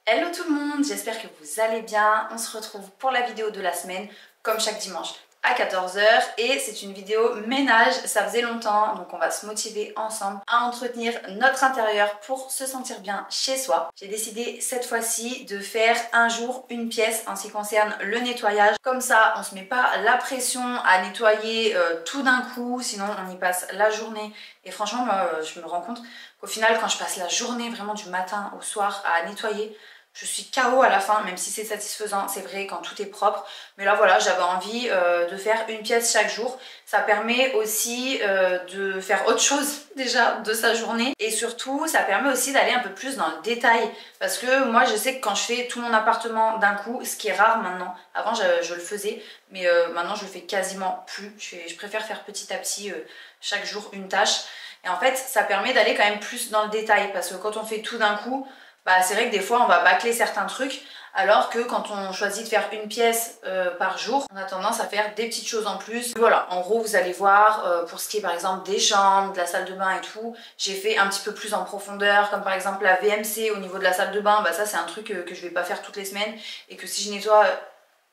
Hello tout le monde, j'espère que vous allez bien. On se retrouve pour la vidéo de la semaine, comme chaque dimanche à 14 h. Et c'est une vidéo ménage, ça faisait longtemps, donc on va se motiver ensemble à entretenir notre intérieur pour se sentir bien chez soi. J'ai décidé cette fois-ci de faire un jour une pièce en ce qui concerne le nettoyage. Comme ça, on se met pas la pression à nettoyer tout d'un coup, sinon on y passe la journée. Et franchement, moi, je me rends compte qu'au final, quand je passe la journée vraiment du matin au soir à nettoyer, je suis KO à la fin, même si c'est satisfaisant, c'est vrai, quand tout est propre. Mais là, voilà, j'avais envie de faire une pièce chaque jour. Ça permet aussi de faire autre chose déjà de sa journée. Et surtout, ça permet aussi d'aller un peu plus dans le détail. Parce que moi, je sais que quand je fais tout mon appartement d'un coup, ce qui est rare maintenant, avant je le faisais, mais maintenant je le fais quasiment plus. Je préfère faire petit à petit chaque jour une tâche. Et en fait, ça permet d'aller quand même plus dans le détail. Parce que quand on fait tout d'un coup, bah, c'est vrai que des fois on va bâcler certains trucs, alors que quand on choisit de faire une pièce par jour, on a tendance à faire des petites choses en plus. Voilà, en gros vous allez voir, pour ce qui est par exemple des chambres, de la salle de bain et tout, j'ai fait un petit peu plus en profondeur, comme par exemple la VMC au niveau de la salle de bain. Bah ça c'est un truc que je vais pas faire toutes les semaines, et que si je nettoie...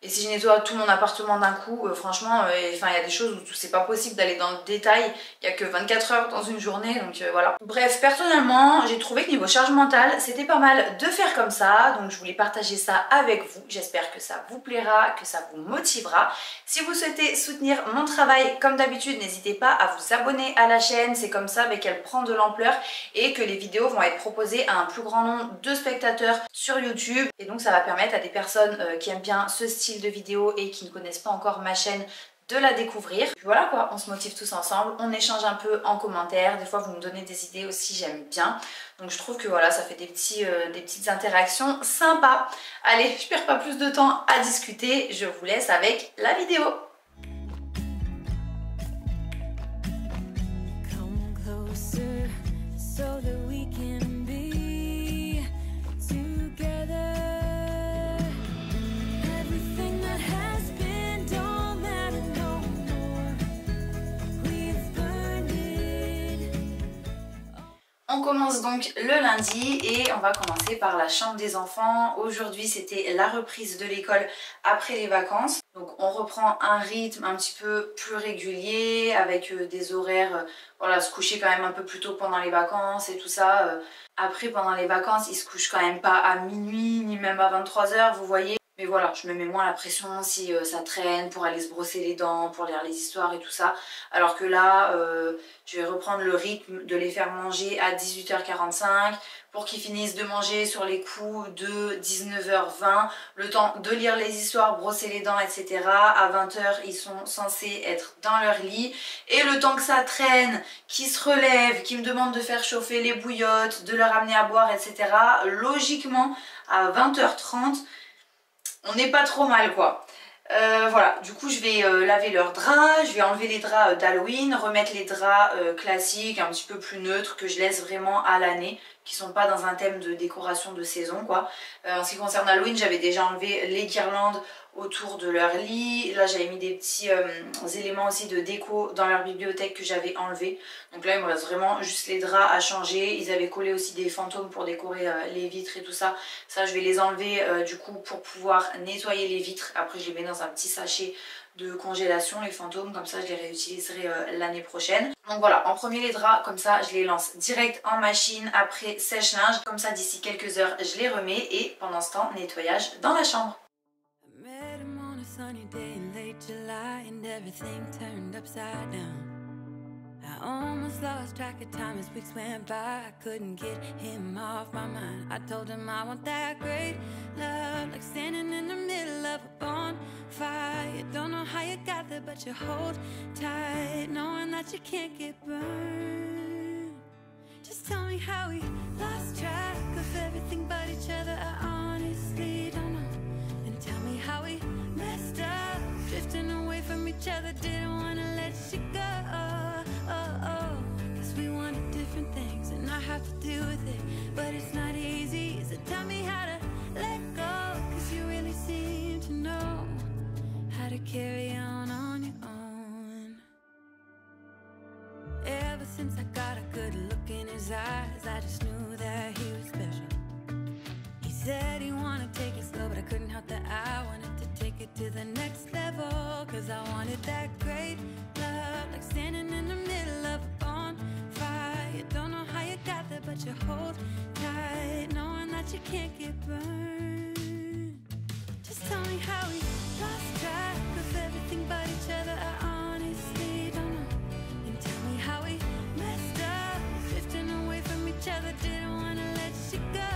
Et si je nettoie tout mon appartement d'un coup, franchement, il y a des choses où c'est pas possible d'aller dans le détail. Il n'y a que 24 heures dans une journée, donc voilà. Bref, personnellement, j'ai trouvé que niveau charge mentale, c'était pas mal de faire comme ça. Donc je voulais partager ça avec vous. J'espère que ça vous plaira, que ça vous motivera. Si vous souhaitez soutenir mon travail, comme d'habitude, n'hésitez pas à vous abonner à la chaîne. C'est comme ça qu'elle prend de l'ampleur et que les vidéos vont être proposées à un plus grand nombre de spectateurs sur YouTube. Et donc ça va permettre à des personnes qui aiment bien ce style de vidéos et qui ne connaissent pas encore ma chaîne de la découvrir. Puis voilà quoi, on se motive tous ensemble, on échange un peu en commentaire, des fois vous me donnez des idées aussi, j'aime bien. Donc je trouve que voilà, ça fait des petites interactions sympas. Allez, je perds pas plus de temps à discuter, je vous laisse avec la vidéo. On commence donc le lundi et on va commencer par la chambre des enfants. Aujourd'hui c'était la reprise de l'école après les vacances. Donc on reprend un rythme un petit peu plus régulier avec des horaires, voilà, se coucher quand même un peu plus tôt pendant les vacances et tout ça. Après pendant les vacances ils se couchent quand même pas à minuit ni même à 23 h, vous voyez. Mais voilà, je me mets moins la pression si ça traîne pour aller se brosser les dents, pour lire les histoires et tout ça. Alors que là, je vais reprendre le rythme de les faire manger à 18 h 45 pour qu'ils finissent de manger sur les coups de 19 h 20. Le temps de lire les histoires, brosser les dents, etc. À 20 h, ils sont censés être dans leur lit. Et le temps que ça traîne, qu'ils se relèvent, qu'ils me demandent de faire chauffer les bouillottes, de leur amener à boire, etc. Logiquement, à 20 h 30, on n'est pas trop mal quoi. Voilà, du coup je vais laver leurs draps, je vais enlever les draps d'Halloween, remettre les draps classiques, un petit peu plus neutres, que je laisse vraiment à l'année, qui sont pas dans un thème de décoration de saison quoi. En ce qui concerne Halloween, j'avais déjà enlevé les guirlandes autour de leur lit. Là j'avais mis des petits éléments aussi de déco dans leur bibliothèque que j'avais enlevé. Donc là il me reste vraiment juste les draps à changer. Ils avaient collé aussi des fantômes pour décorer les vitres et tout ça. Ça je vais les enlever du coup pour pouvoir nettoyer les vitres. Après je les mets dans un petit sachet de congélation, les fantômes, comme ça je les réutiliserai l'année prochaine. Donc voilà, en premier les draps, comme ça je les lance direct en machine, après sèche-linge, comme ça d'ici quelques heures je les remets et pendant ce temps nettoyage dans la chambre. I almost lost track of time as weeks went by. I couldn't get him off my mind. I told him I want that great love, like standing in the middle of a bonfire. You don't know how you got there, but you hold tight, knowing that you can't get burned. Just tell me how we lost track of everything but each other. I honestly don't know. And tell me how we messed up, drifting away from each other. Didn't wanna let you go. Cause we wanted different things and I have to deal with it, but it's not easy. So tell me how to let go, cause you really seem to know how to carry on your own. Ever since I got a good look in his eyes, I just knew that he was special. He said he wanted to take it slow, but I couldn't help that I wanted to take it to the next level. Cause I wanted that great love, like standing in the middle of a bonfire. You don't know how you got there, but you hold tight, knowing that you can't get burned. Just tell me how we lost track of everything but each other. I honestly don't know. And tell me how we messed up, drifting away from each other. Didn't wanna let you go.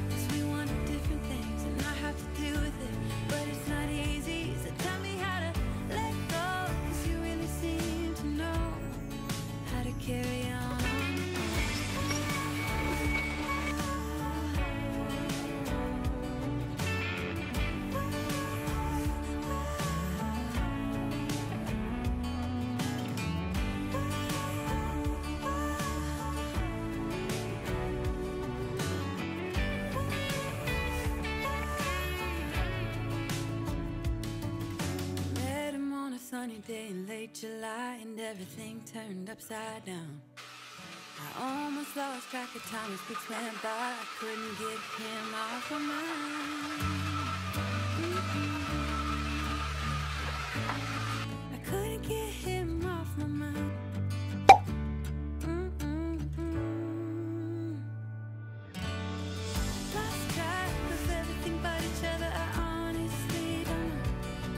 Cause we wanted different things, and I have to deal with it, but it's not easy. So tell me how to let go, cause you really seem to know how to carry on. Sunny day in late July, and everything turned upside down. I almost lost track of time as weeks went by. I couldn't get him off my mind. I couldn't get him off my mind. Lost track of everything but each other. I honestly don't know.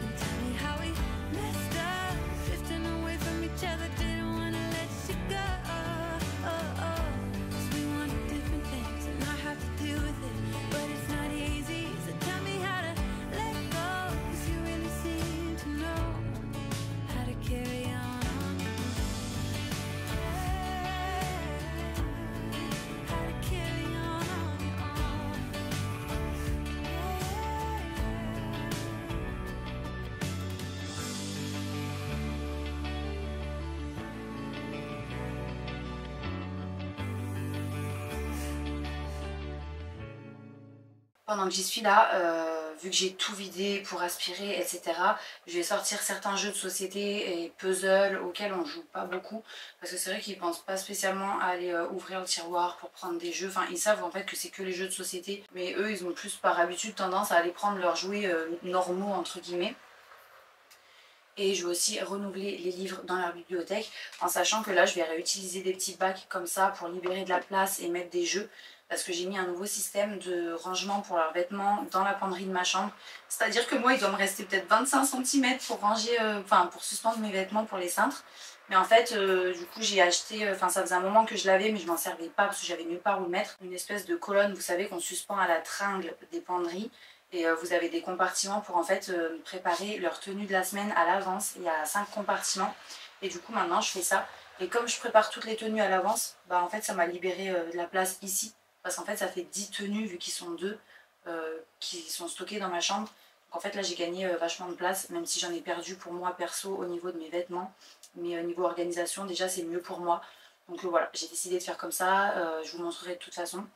And tell me how we messed up, drifting away from each other. Didn't wanna let you go. Cause we wanted different things, and I have to deal with it, but it's not easy. So tell me how to let go, cause you really seem to know how to carry on. How to carry on. Pendant que j'y suis là, vu que j'ai tout vidé pour aspirer, etc., je vais sortir certains jeux de société et puzzles auxquels on joue pas beaucoup. Parce que c'est vrai qu'ils pensent pas spécialement à aller ouvrir le tiroir pour prendre des jeux. Enfin, ils savent en fait que c'est que les jeux de société. Mais eux, ils ont plus par habitude tendance à aller prendre leurs jouets normaux, entre guillemets. Et je vais aussi renouveler les livres dans leur bibliothèque, en sachant que là je vais réutiliser des petits bacs comme ça pour libérer de la place et mettre des jeux, parce que j'ai mis un nouveau système de rangement pour leurs vêtements dans la penderie de ma chambre. C'est à dire que moi il doit me rester peut-être 25 cm pour ranger, pour suspendre mes vêtements pour les cintres. Mais en fait du coup j'ai acheté, ça faisait un moment que je l'avais mais je m'en servais pas parce que j'avais nulle part où le mettre, une espèce de colonne, vous savez, qu'on suspend à la tringle des penderies. Et vous avez des compartiments pour en fait préparer leur tenue de la semaine à l'avance. Il y a 5 compartiments et du coup maintenant je fais ça. Et comme je prépare toutes les tenues à l'avance, bah en fait ça m'a libéré de la place ici. Parce qu'en fait ça fait 10 tenues vu qu'ils sont 2 qui sont stockées dans ma chambre. Donc en fait là j'ai gagné vachement de place, même si j'en ai perdu pour moi perso au niveau de mes vêtements. Mais au niveau organisation déjà c'est mieux pour moi. Donc voilà, j'ai décidé de faire comme ça, je vous montrerai de toute façon.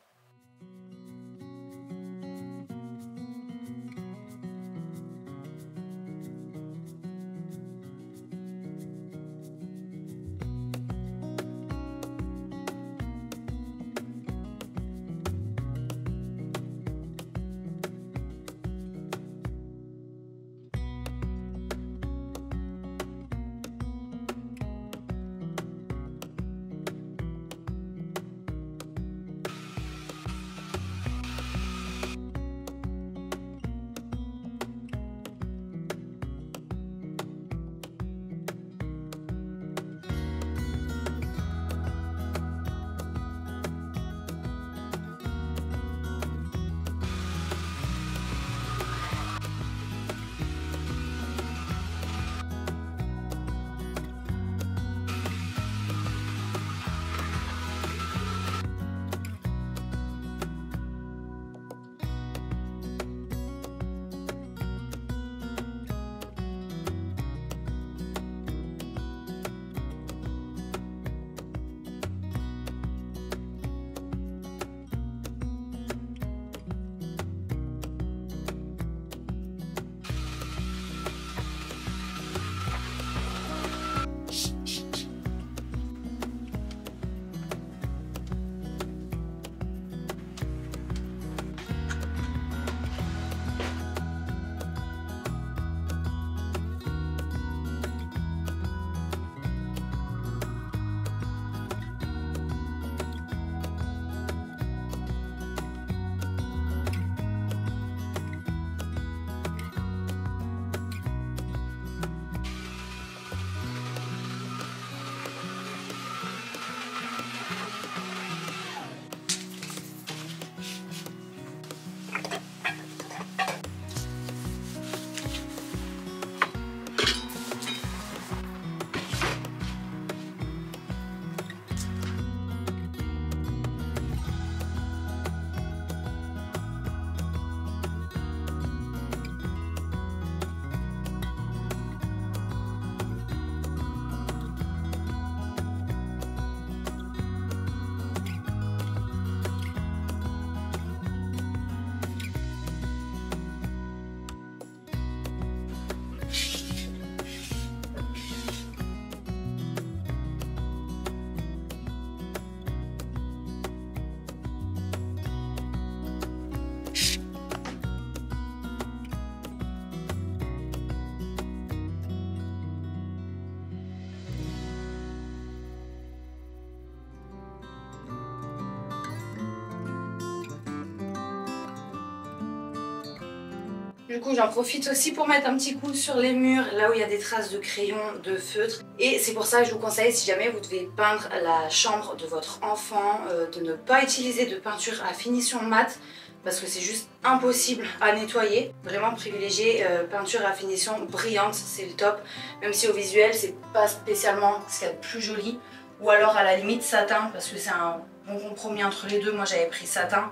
Du coup j'en profite aussi pour mettre un petit coup sur les murs, là où il y a des traces de crayon, de feutre. Et c'est pour ça que je vous conseille, si jamais vous devez peindre la chambre de votre enfant, de ne pas utiliser de peinture à finition mate, parce que c'est juste impossible à nettoyer. Vraiment privilégier peinture à finition brillante, c'est le top. Même si au visuel c'est pas spécialement ce qu'il y a de plus joli. Ou alors à la limite satin, parce que c'est un bon compromis entre les deux. Moi j'avais pris satin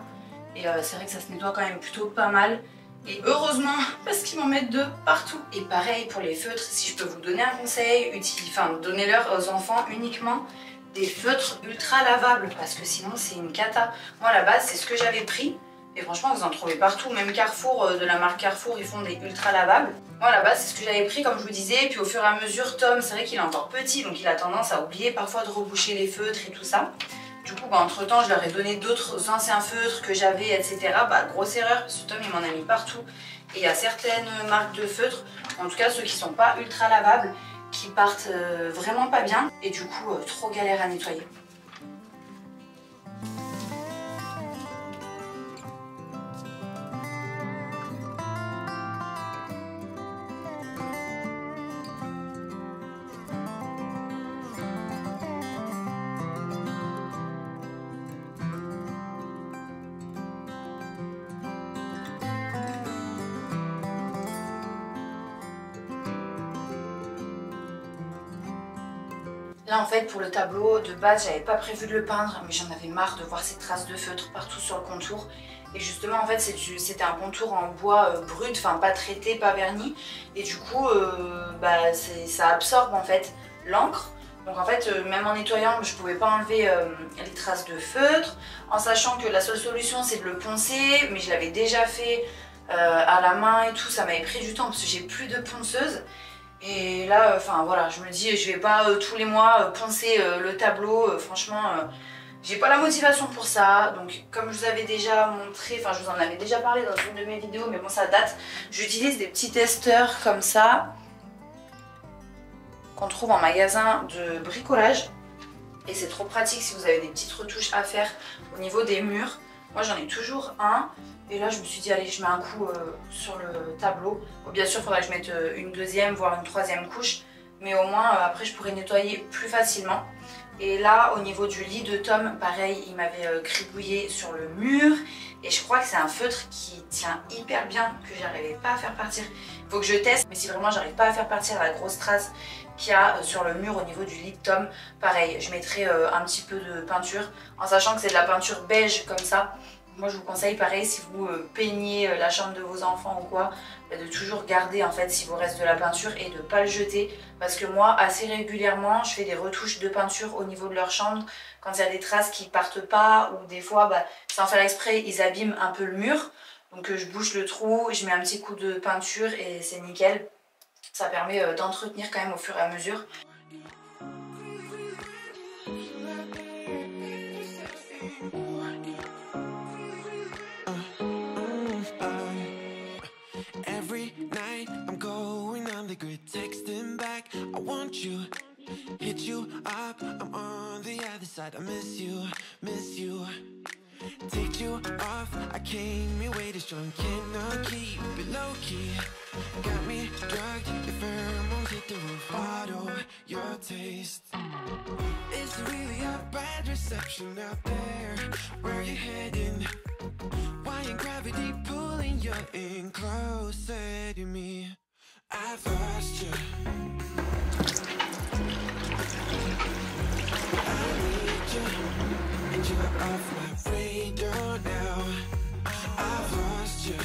et c'est vrai que ça se nettoie quand même plutôt pas mal. Et heureusement, parce qu'ils m'en mettent de partout. Et pareil pour les feutres, si je peux vous donner un conseil, donnez-leur aux enfants uniquement des feutres ultra lavables, parce que sinon c'est une cata. Moi à la base c'est ce que j'avais pris, et franchement vous en trouvez partout, même Carrefour, de la marque Carrefour, ils font des ultra lavables. Moi à la base c'est ce que j'avais pris comme je vous disais, et puis au fur et à mesure Tom, c'est vrai qu'il est encore petit, donc il a tendance à oublier parfois de reboucher les feutres et tout ça. Du coup, entre temps, je leur ai donné d'autres anciens feutres que j'avais, etc. Grosse erreur, parce que Tom, il m'en a mis partout. Et il y a certaines marques de feutres, en tout cas ceux qui sont pas ultra lavables, qui partent vraiment pas bien. Et du coup, trop galère à nettoyer. Là en fait pour le tableau de base j'avais pas prévu de le peindre, mais j'en avais marre de voir ces traces de feutre partout sur le contour. Et justement en fait c'était un contour en bois brut, enfin pas traité, pas verni. Et du coup ça absorbe en fait l'encre. Donc en fait même en nettoyant je pouvais pas enlever les traces de feutre. En sachant que la seule solution c'est de le poncer, mais je l'avais déjà fait à la main et tout, ça m'avait pris du temps parce que j'ai plus de ponceuse. Et là, voilà, je me dis, je vais pas tous les mois poncer le tableau. Franchement, j'ai pas la motivation pour ça. Donc, comme je vous avais déjà montré, je vous en avais déjà parlé dans une de mes vidéos, mais bon, ça date. J'utilise des petits testeurs comme ça, qu'on trouve en magasin de bricolage. Et c'est trop pratique si vous avez des petites retouches à faire au niveau des murs. Moi, j'en ai toujours un. Et là je me suis dit allez je mets un coup sur le tableau. Bon, bien sûr il faudra que je mette une deuxième voire une troisième couche, mais au moins après je pourrais nettoyer plus facilement. Et là au niveau du lit de Tom, pareil il m'avait gribouillé sur le mur. Et je crois que c'est un feutre qui tient hyper bien, que j'arrivais pas à faire partir. Il faut que je teste, mais si vraiment j'arrive pas à faire partir la grosse trace qu'il y a sur le mur au niveau du lit de Tom, pareil je mettrai un petit peu de peinture, en sachant que c'est de la peinture beige comme ça. Moi je vous conseille pareil si vous peignez la chambre de vos enfants ou quoi, de toujours garder en fait s'il vous reste de la peinture et de ne pas le jeter. Parce que moi assez régulièrement je fais des retouches de peinture au niveau de leur chambre quand il y a des traces qui partent pas, ou des fois sans faire exprès ils abîment un peu le mur. Donc je bouche le trou, je mets un petit coup de peinture et c'est nickel. Ça permet d'entretenir quand même au fur et à mesure. Texting back, I want you, hit you up, I'm on the other side, I miss you, take you off, I came here way too strong, cannot keep it low key, got me drugged, your pheromones hit the roof, bottle your taste, it's really a bad reception out there, where you heading, why ain't gravity pulling you in closer to me? I've lost you. I need you, and you're off my radar now. I've lost you.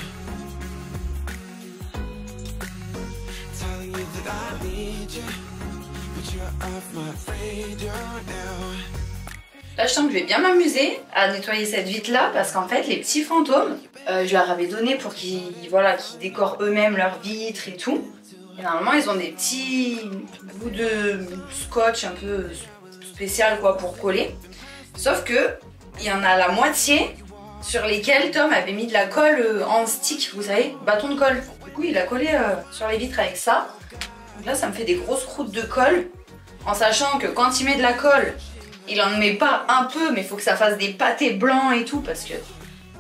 Telling you that I need you, but you're off my radar now. Là je sens que je vais bien m'amuser à nettoyer cette vitre là, parce qu'en fait les petits fantômes, je leur avais donné pour qu'ils décorent eux-mêmes leurs vitres et tout. Et normalement ils ont des petits bouts de scotch un peu spécial quoi pour coller. Sauf que il y en a la moitié sur lesquels Tom avait mis de la colle en stick, vous savez, bâton de colle. Du coup il a collé sur les vitres avec ça. Donc là ça me fait des grosses croûtes de colle, en sachant que quand il met de la colle, il en met pas un peu, mais il faut que ça fasse des pâtés blancs et tout, parce que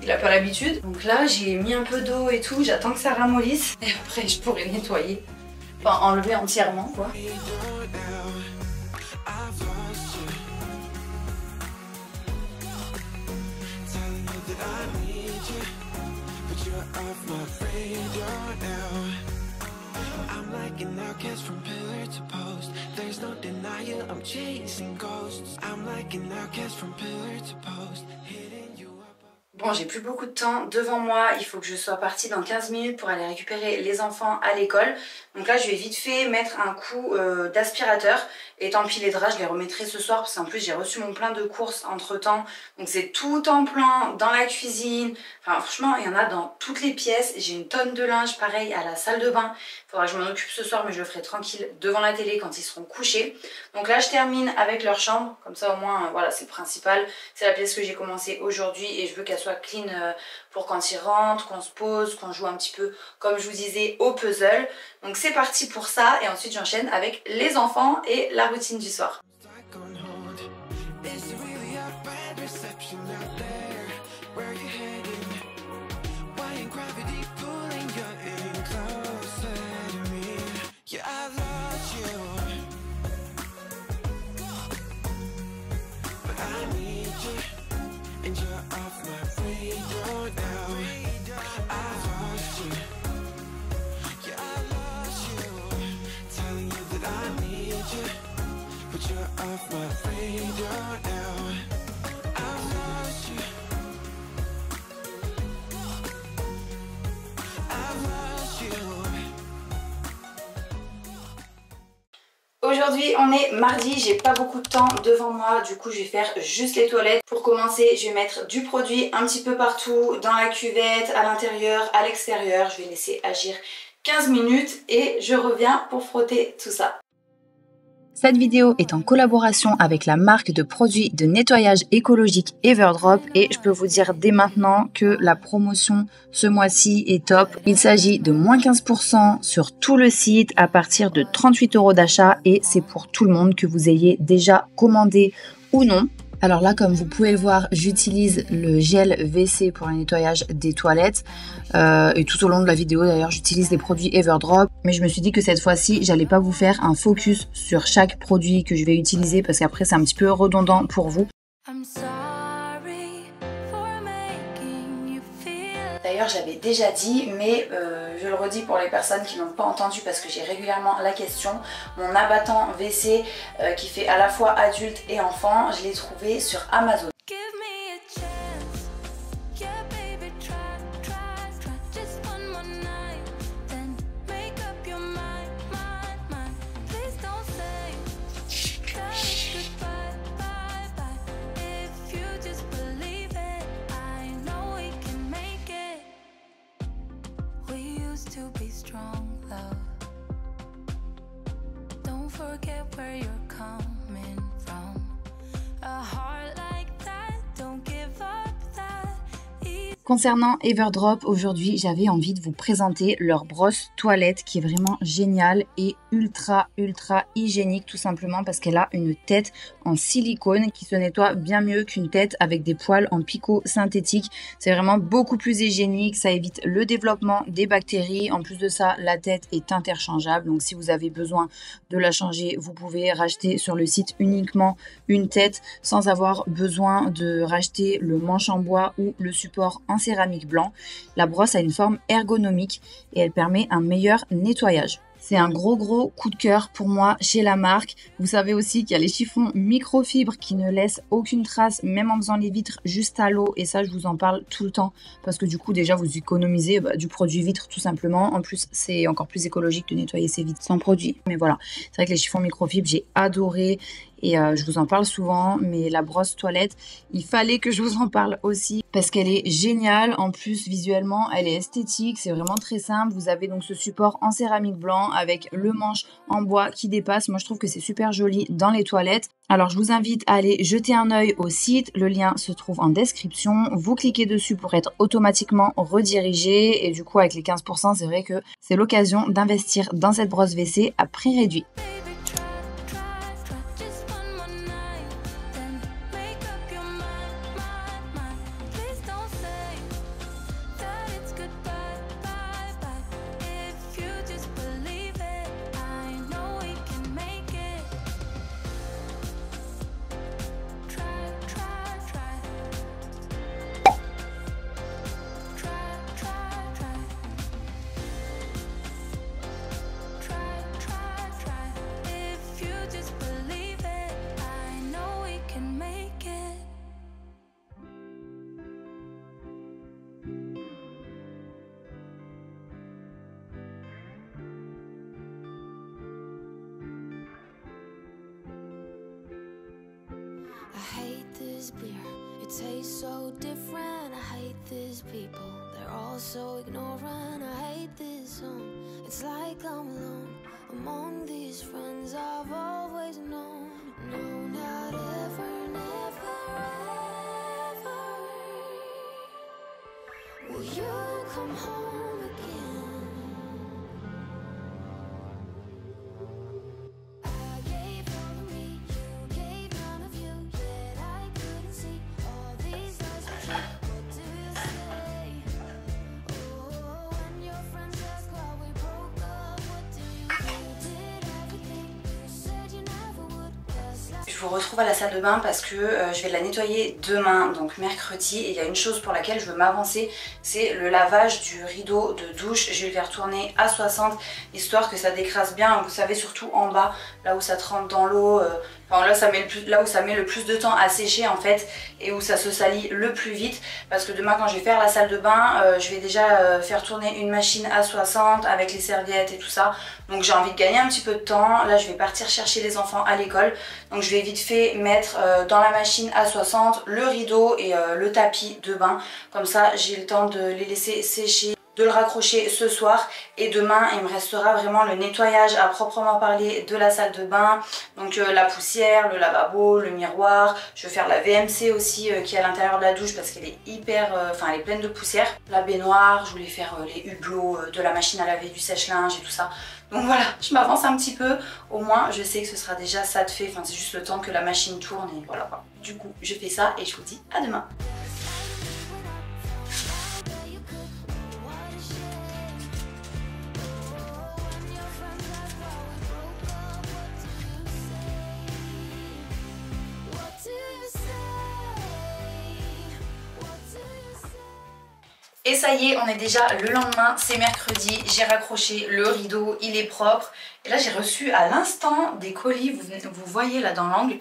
Il a pas l'habitude. Donc là j'ai mis un peu d'eau et tout, j'attends que ça ramollisse et après je pourrai nettoyer. Enfin enlever entièrement quoi. Bon, j'ai plus beaucoup de temps devant moi, il faut que je sois partie dans 15 minutes pour aller récupérer les enfants à l'école. Donc là je vais vite fait mettre un coup d'aspirateur et tant pis les draps je les remettrai ce soir parce qu'en plus j'ai reçu mon plein de courses entre temps. Donc c'est tout en plan dans la cuisine, enfin franchement il y en a dans toutes les pièces. J'ai une tonne de linge pareil à la salle de bain. Il faudra que je m'en occupe ce soir mais je le ferai tranquille devant la télé quand ils seront couchés. Donc là je termine avec leur chambre, comme ça au moins voilà c'est le principal. C'est la pièce que j'ai commencé aujourd'hui et je veux qu'elle soit clean pour quand ils rentrent, qu'on se pose, qu'on joue un petit peu comme je vous disais au puzzle. Donc c'est parti pour ça et ensuite j'enchaîne avec les enfants et la routine du soir. Aujourd'hui on est mardi, j'ai pas beaucoup de temps devant moi, du coup je vais faire juste les toilettes. Pour commencer je vais mettre du produit un petit peu partout, dans la cuvette, à l'intérieur, à l'extérieur. Je vais laisser agir 15 minutes et je reviens pour frotter tout ça. Cette vidéo est en collaboration avec la marque de produits de nettoyage écologique Everdrop et je peux vous dire dès maintenant que la promotion ce mois-ci est top. Il s'agit de moins 15% sur tout le site à partir de 38 € d'achat et c'est pour tout le monde, que vous ayez déjà commandé ou non. Alors là, comme vous pouvez le voir, j'utilise le gel WC pour le nettoyage des toilettes. Et tout au long de la vidéo, d'ailleurs, j'utilise les produits Everdrop. Mais je me suis dit que cette fois-ci, j'allais pas vous faire un focus sur chaque produit que je vais utiliser parce qu'après, c'est un petit peu redondant pour vous. D'ailleurs, j'avais déjà dit, mais je le redis pour les personnes qui n'ont pas entendu parce que j'ai régulièrement la question. Mon abattant WC qui fait à la fois adulte et enfant, je l'ai trouvé sur Amazon. To be strong, love. Don't forget where you're coming from. A heart like that, don't give up that. Concernant Everdrop, aujourd'hui j'avais envie de vous présenter leur brosse toilette qui est vraiment géniale et ultra hygiénique, tout simplement parce qu'elle a une tête en silicone qui se nettoie bien mieux qu'une tête avec des poils en picot synthétique. C'est vraiment beaucoup plus hygiénique, ça évite le développement des bactéries. En plus de ça, la tête est interchangeable, donc si vous avez besoin de la changer, vous pouvez racheter sur le site uniquement une tête sans avoir besoin de racheter le manche en bois ou le support en céramique blanc. La brosse a une forme ergonomique et elle permet un meilleur nettoyage. C'est un gros coup de cœur pour moi chez la marque. Vous savez aussi qu'il y a les chiffons microfibres qui ne laissent aucune trace, même en faisant les vitres juste à l'eau. Et ça, je vous en parle tout le temps parce que du coup, déjà, vous économisez du produit vitre tout simplement. En plus, c'est encore plus écologique de nettoyer ses vitres sans produit. Mais voilà, c'est vrai que les chiffons microfibres, j'ai adoré. Et je vous en parle souvent, mais la brosse toilette, il fallait que je vous en parle aussi parce qu'elle est géniale. En plus, visuellement, elle est esthétique, c'est vraiment très simple. Vous avez donc ce support en céramique blanc avec le manche en bois qui dépasse. Moi, je trouve que c'est super joli dans les toilettes. Alors, je vous invite à aller jeter un œil au site. Le lien se trouve en description. Vous cliquez dessus pour être automatiquement redirigé. Et du coup, avec les 15%, c'est vrai que c'est l'occasion d'investir dans cette brosse WC à prix réduit. I hate this beer, it tastes so different. I hate these people, they're all so ignorant. I hate this song, it's like I'm alone among these friends I've always known. No, not ever, never, ever will you come home again. I gave all of me, you gave none of you, yet I couldn't see all these lies were true. What do you say? Oh, when your friends ask why we broke up, what do you do? You did everything you said you never would. Je vous retrouve à la salle de bain parce que je vais la nettoyer demain, donc mercredi, et il y a une chose pour laquelle je veux m'avancer, c'est le lavage du rideau de douche. Je vais le faire tourner à 60 histoire que ça décrasse bien, vous savez, surtout en bas, là où ça trempe dans l'eau, enfin là où ça met le plus de temps à sécher en fait, et où ça se salit le plus vite, parce que demain quand je vais faire la salle de bain, je vais déjà faire tourner une machine à 60 avec les serviettes et tout ça, donc j'ai envie de gagner un petit peu de temps. Là je vais partir chercher les enfants à l'école, donc je vais vite fait mettre dans la machine à 60 le rideau et le tapis de bain, comme ça j'ai le temps de les laisser sécher, de le raccrocher ce soir, et demain il me restera vraiment le nettoyage à proprement parler de la salle de bain, donc la poussière, le lavabo, le miroir. Je vais faire la VMC aussi qui est à l'intérieur de la douche parce qu'elle est hyper, enfin elle est pleine de poussière. La baignoire, je voulais faire les hublots de la machine à laver, du sèche-linge et tout ça. Donc voilà, je m'avance un petit peu, au moins je sais que ce sera déjà ça de fait, enfin c'est juste le temps que la machine tourne et voilà quoi. Du coup je fais ça et je vous dis à demain. Et ça y est, on est déjà le lendemain, c'est mercredi, j'ai raccroché le rideau, il est propre. Et là j'ai reçu à l'instant des colis, vous voyez là dans l'angle,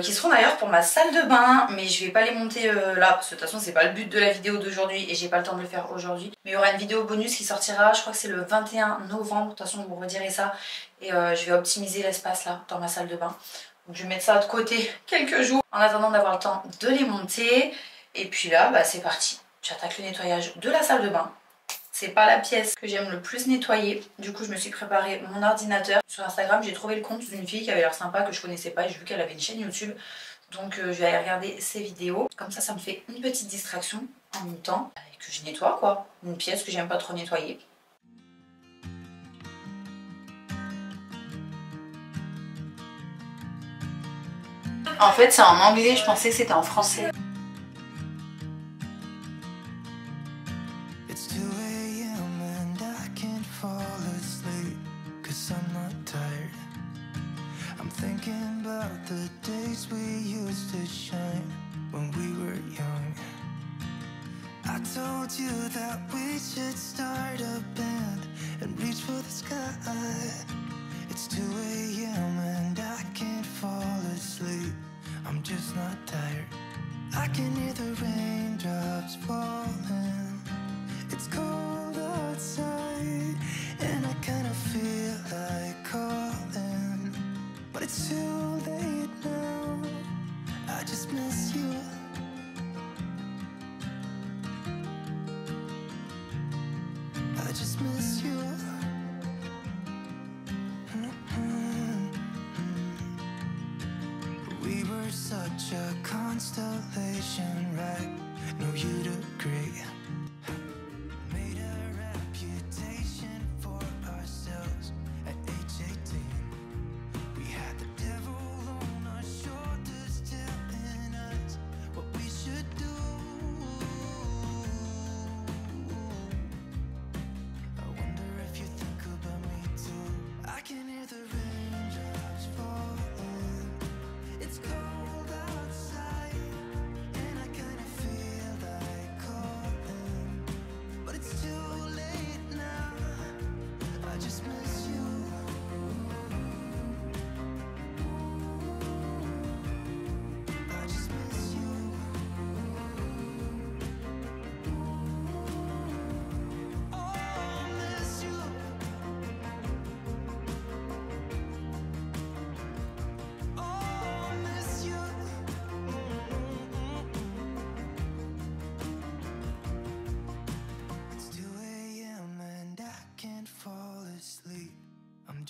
qui seront d'ailleurs pour ma salle de bain, mais je vais pas les monter là, parce que de toute façon c'est pas le but de la vidéo d'aujourd'hui et j'ai pas le temps de le faire aujourd'hui. Mais il y aura une vidéo bonus qui sortira, je crois que c'est le 21 novembre, de toute façon vous redirez ça. Et je vais optimiser l'espace là, dans ma salle de bain. Donc je vais mettre ça de côté quelques jours, en attendant d'avoir le temps de les monter. Et puis là, bah, c'est parti. J'attaque le nettoyage de la salle de bain. C'est pas la pièce que j'aime le plus nettoyer. Du coup, je me suis préparé mon ordinateur. Sur Instagram, j'ai trouvé le compte d'une fille qui avait l'air sympa, que je connaissais pas. Et j'ai vu qu'elle avait une chaîne YouTube. Donc, je vais aller regarder ses vidéos. Comme ça me fait une petite distraction en même temps. Et que je nettoie, quoi. Une pièce que j'aime pas trop nettoyer. En fait, c'est en anglais. Je pensais que c'était en français. The days we used to shine when we were young. I told you that we should start a band and reach for the sky. It's 2 AM and I can't fall asleep. I'm just not tired. I can hear the raindrops falling. It's cold outside and I kinda feel like calling, but it's too late now. I just miss you. I just miss you. We were such a constellation, right? No, you'd agree. Made a reputation for ourselves at age 18. We had the devil on our shoulders telling us what we should do. I wonder if you think about me too. I can hear the raindrops falling. It's cold outside and I kinda feel like calling.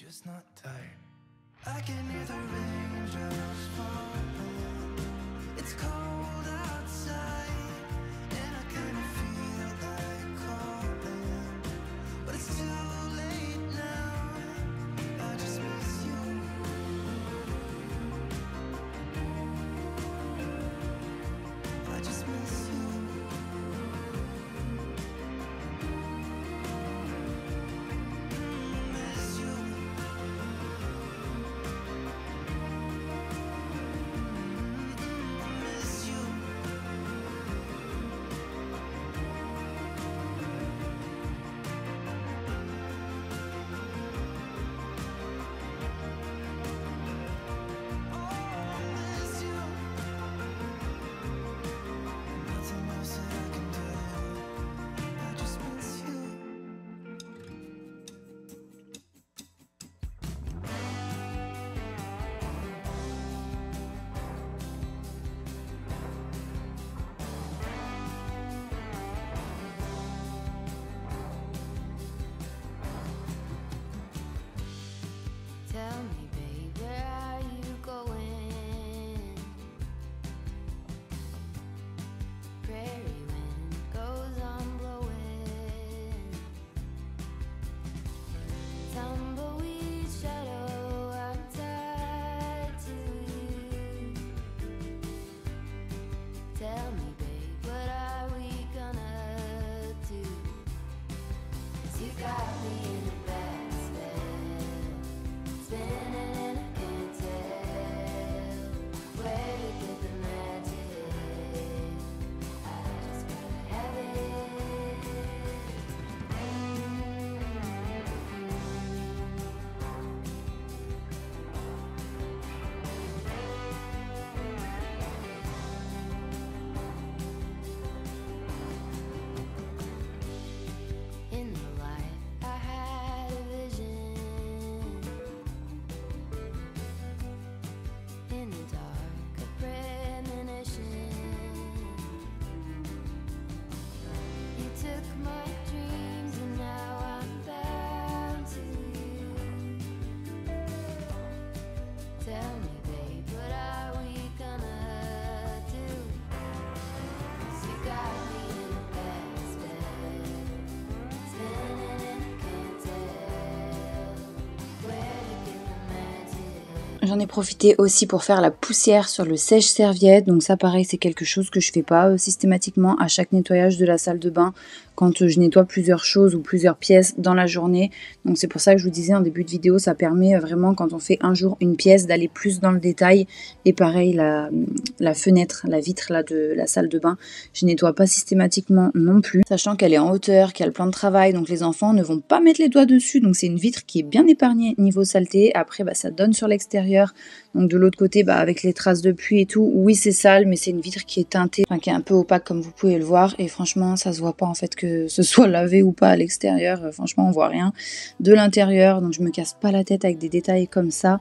just not tired. I can hear the raindrops falling. It's cold outside, and I kinda feel like calling, but it's too late now. I just miss you. I just miss you. Miss you. Miss you. Oh, miss you. Nothing else that I can do. I just miss you. Tell me, babe, where are you going? Prairie wind goes on blowing. Tumbleweed shadow, I'm tied to you. Tell me, babe, what are we gonna do? 'Cause you got me in the basket, spinning and I can't tell where to get the magic. I just gotta have it. In the light, I had a vision. In the dark, a premonition. You took my dreams and now I'm bound to you. Tell me, babe, what are we gonna do? 'Cause you got me in a basket, spinning and I can't tell where to get the magic. J'en ai profité aussi pour faire la poussière sur le sèche-serviette. Donc ça pareil, c'est quelque chose que je fais pas systématiquement à chaque nettoyage de la salle de bain quand je nettoie plusieurs choses ou plusieurs pièces dans la journée. Donc c'est pour ça que je vous disais en début de vidéo, ça permet vraiment quand on fait un jour une pièce d'aller plus dans le détail. Et pareil, la fenêtre, la vitre là de la salle de bain, je nettoie pas systématiquement non plus. Sachant qu'elle est en hauteur, qu'il y a le plan de travail, donc les enfants ne vont pas mettre les doigts dessus. Donc c'est une vitre qui est bien épargnée niveau saleté. Après, ça donne sur l'extérieur. Donc de l'autre côté, avec les traces de pluie et tout, oui c'est sale, mais c'est une vitre qui est teintée, enfin, qui est un peu opaque comme vous pouvez le voir. Et franchement, ça se voit pas en fait que ce soit lavé ou pas à l'extérieur. Franchement, on voit rien de l'intérieur. Donc je me casse pas la tête avec des détails comme ça.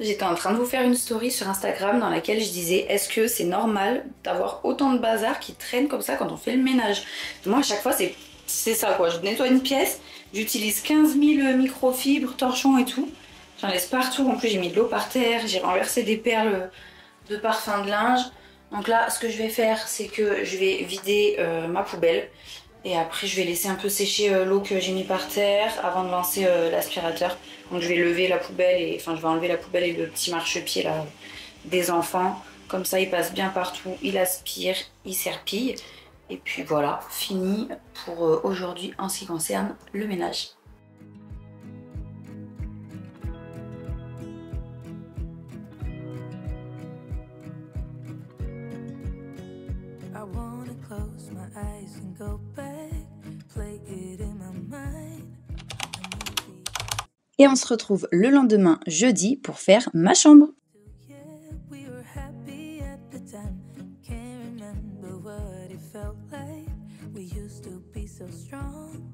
J'étais en train de vous faire une story sur Instagram dans laquelle je disais est-ce que c'est normal d'avoir autant de bazar qui traîne comme ça quand on fait le ménage. Moi à chaque fois c'est ça quoi, je nettoie une pièce, j'utilise 15 000 microfibres, torchons et tout. J'en laisse partout, en plus j'ai mis de l'eau par terre, j'ai renversé des perles de parfum de linge. Donc là ce que je vais faire c'est que je vais vider ma poubelle. Et après je vais laisser un peu sécher l'eau que j'ai mis par terre avant de lancer l'aspirateur. Donc je vais lever la poubelle, je vais enlever la poubelle et le petit marchepied là des enfants. Comme ça il passe bien partout, il aspire, il serpille. Et puis voilà, fini pour aujourd'hui en ce qui concerne le ménage. I wanna close my eyes and go back, play it in my mind. Et on se retrouve le lendemain, jeudi, pour faire ma chambre. Yeah, we were happy at the time. Can't remember what it felt like. We used to be so strong.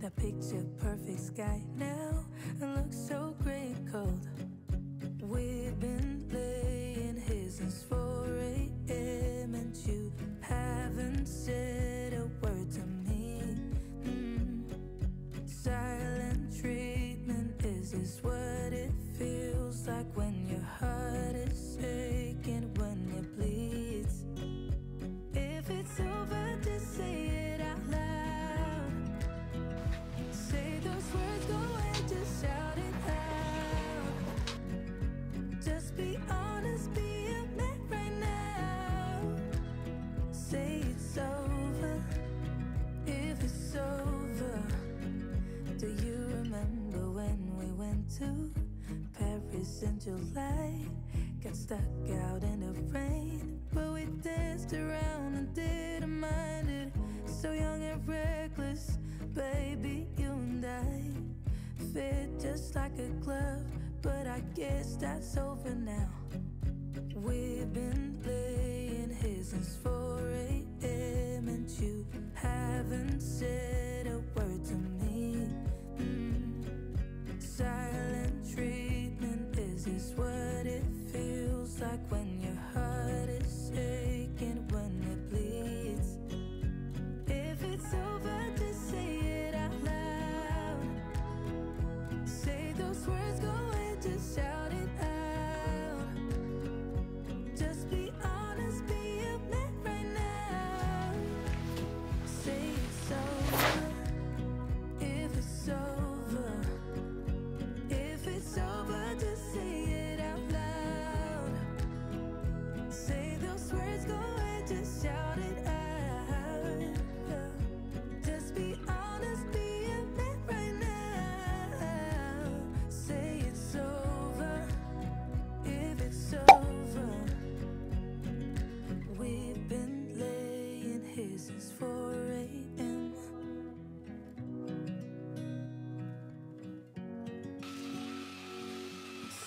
That picture perfect sky now and looks so gray and cold. We've been laying here since 4 a.m. and you haven't said a word to me. Silent treatment, is this what like when your heart is aching, when it bleeds. If it's over, just say it out loud. Say those words, go and just shout it out. Just be honest, be a man right now. Say it's over, if it's over. Do you remember when we went to Paris in July? Got stuck out in the rain, but we danced around and didn't mind it. So young and reckless, baby, you and I fit just like a glove, but I guess that's over now. We've been laying here since 4 a.m. and you haven't said a word to me. Silent treatment, is this what it feels like when your heart is aching, when it bleeds? If it's over, just say it out loud. Say those words, go and just shout it out. Just be honest, be a man right now. Say it's over, if it's over. If it's over, just say it out loud. Say those words, go and just shout it out. Just be honest, be a man right now. Say it's over, if it's over. We've been laying here since 4 a.m.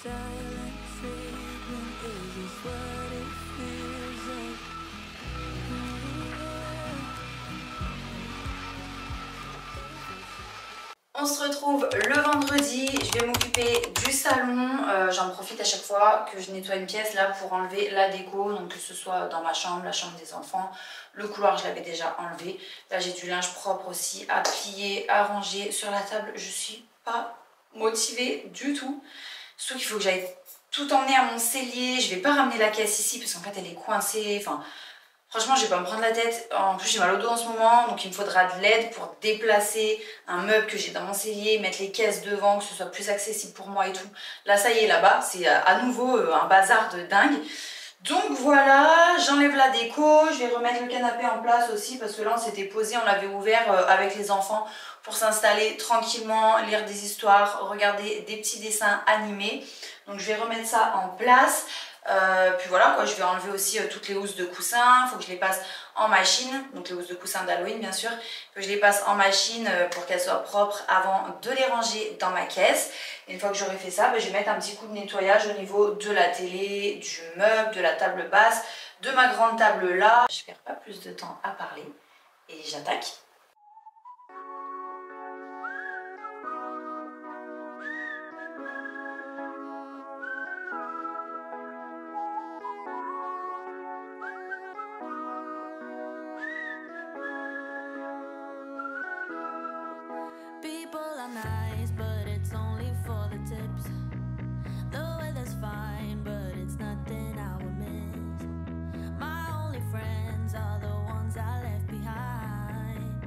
Silent treatment, is this what it feels like? On se retrouve le vendredi, je vais m'occuper du salon, j'en profite à chaque fois que je nettoie une pièce là pour enlever la déco, donc que ce soit dans ma chambre, la chambre des enfants, le couloir je l'avais déjà enlevé, là j'ai du linge propre aussi à plier, à ranger sur la table, je suis pas motivée du tout, surtout qu'il faut que j'aille tout emmener à mon cellier, je vais pas ramener la caisse ici parce qu'en fait elle est coincée, enfin... Franchement, je vais pas me prendre la tête. En plus, j'ai mal au dos en ce moment, donc il me faudra de l'aide pour déplacer un meuble que j'ai dans mon cellier, mettre les caisses devant, que ce soit plus accessible pour moi et tout. Là, ça y est, là-bas, c'est à nouveau un bazar de dingue. Donc voilà, j'enlève la déco, je vais remettre le canapé en place aussi parce que là, on s'était posé, on l'avait ouvert avec les enfants pour s'installer tranquillement, lire des histoires, regarder des petits dessins animés. Donc je vais remettre ça en place. Puis voilà quoi, je vais enlever aussi toutes les housses de coussins, il faut que je les passe en machine, donc les housses de coussins d'Halloween bien sûr, que je les passe en machine pour qu'elles soient propres avant de les ranger dans ma caisse. Et une fois que j'aurai fait ça, je vais mettre un petit coup de nettoyage au niveau de la télé, du meuble, de la table basse, de ma grande table là. Je perds pas plus de temps à parler et j'attaque. Nice, but it's only for the tips. The weather's fine, but it's nothing I would miss. My only friends are the ones I left behind.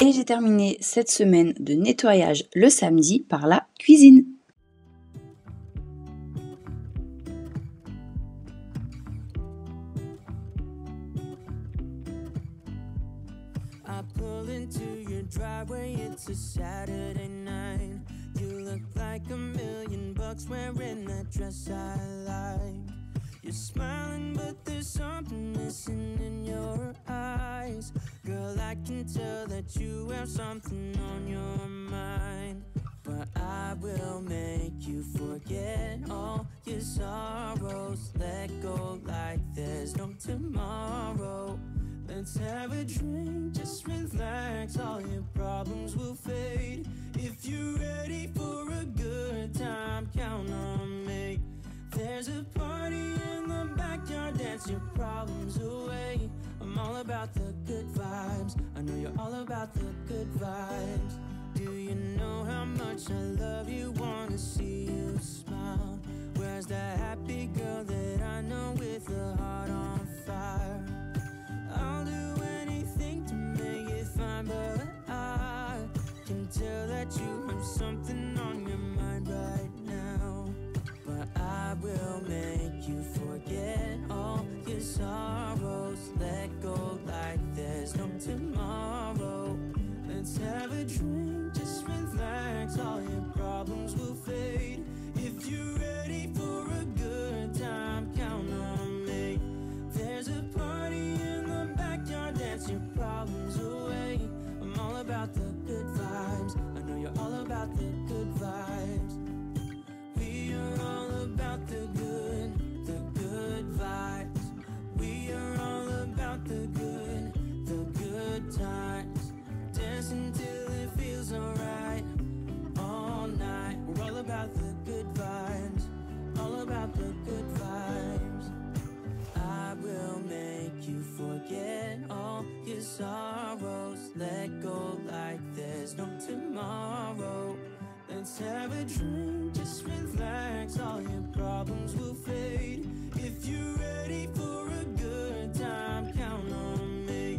Et j'ai terminé cette semaine de nettoyage le samedi par la cuisine. I pull into your driveway, it's a Saturday night. You look like $1,000,000 wearing that dress I like. You're smiling, but there's something missing in your eyes. Girl, I can tell that you have something on your mind. But I will make you forget all your sorrows. Let go like there's no tomorrow. Let's have a drink, just relax, all your problems will fade. If you're ready for a good time, count on me. There's a party in the backyard, dance your problems away. I'm all about the good vibes, I know you're all about the good vibes. Do you know how much I love you, wanna see you smile? Where's that happy girl that I know with a heart on fire? I'll do anything to make it fine, but I can tell that you have something on your mind right now. But I will make you forget all your sorrows. Let go like there's no tomorrow. Let's have a drink, just relax, all your problems will fade. If you're ready for a good time, count on me. There's a party in the backyard, dance your problems away. I'm all about the good vibes, I know you're all about the good vibes. We are all about the good vibes. We are all about the good times. Dance until it feels alright, all night. We're all about the good vibes, all about the good vibes. I will make you forget all your sorrows. Let go like there's no tomorrow. Let's have a drink, just relax, all your problems will fade. If you're ready for a good time, count on me.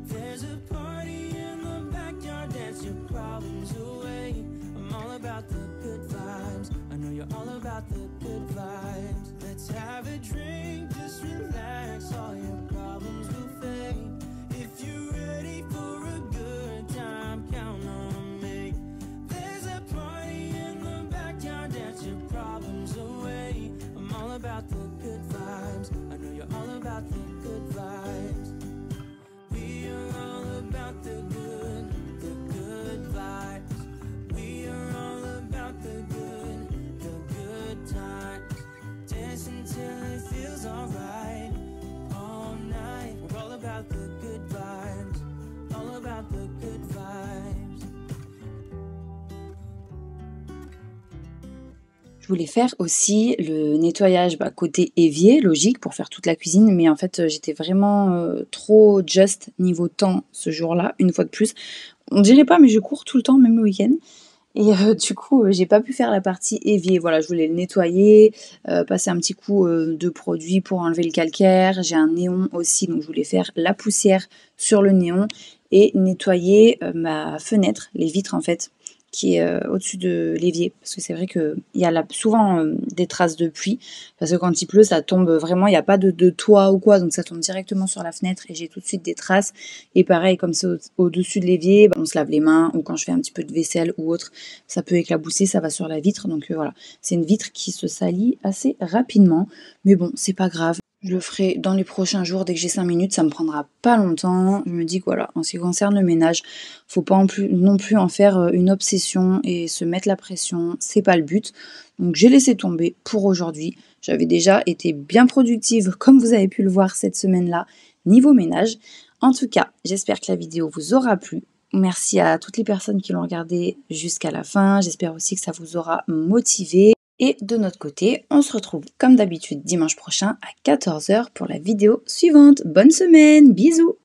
There's a party in the backyard, dance your problems away. I'm all about the good vibes, I know you're all about the good vibes. Let's have a drink, just relax, all your problems will fade. If you're ready for a good time, count on me. There's a party in the backyard, dance your problems away. I'm all about the good vibes, I know you're all about the good vibes. We are all about the good vibes. We are all about the good times. Dance until it feels alright, all night. We're all about the good vibes, all about the good vibes. Je voulais faire aussi le nettoyage côté évier, logique, pour faire toute la cuisine. Mais en fait, j'étais vraiment trop just niveau temps ce jour-là, une fois de plus. On dirait pas, mais je cours tout le temps, même le week-end. Et du coup, j'ai pas pu faire la partie évier. Voilà, je voulais le nettoyer, passer un petit coup de produit pour enlever le calcaire. J'ai un néon aussi, donc je voulais faire la poussière sur le néon et nettoyer ma fenêtre, les vitres en fait, qui est au-dessus de l'évier. Parce que c'est vrai qu'il y a souvent des traces de pluie. Parce que quand il pleut, ça tombe vraiment, il n'y a pas de toit ou quoi. Donc ça tombe directement sur la fenêtre et j'ai tout de suite des traces. Et pareil, comme c'est au-dessus de l'évier, on se lave les mains. Ou quand je fais un petit peu de vaisselle ou autre, ça peut éclabousser, ça va sur la vitre. Donc voilà, c'est une vitre qui se salit assez rapidement. Mais bon, c'est pas grave. Je le ferai dans les prochains jours, dès que j'ai 5 minutes, ça me prendra pas longtemps. Je me dis que voilà, en ce qui concerne le ménage, faut pas non plus en faire une obsession et se mettre la pression, c'est pas le but. Donc j'ai laissé tomber pour aujourd'hui. J'avais déjà été bien productive, comme vous avez pu le voir cette semaine-là, niveau ménage. En tout cas, j'espère que la vidéo vous aura plu. Merci à toutes les personnes qui l'ont regardée jusqu'à la fin. J'espère aussi que ça vous aura motivé. Et de notre côté, on se retrouve comme d'habitude dimanche prochain à 14 h pour la vidéo suivante. Bonne semaine, bisous!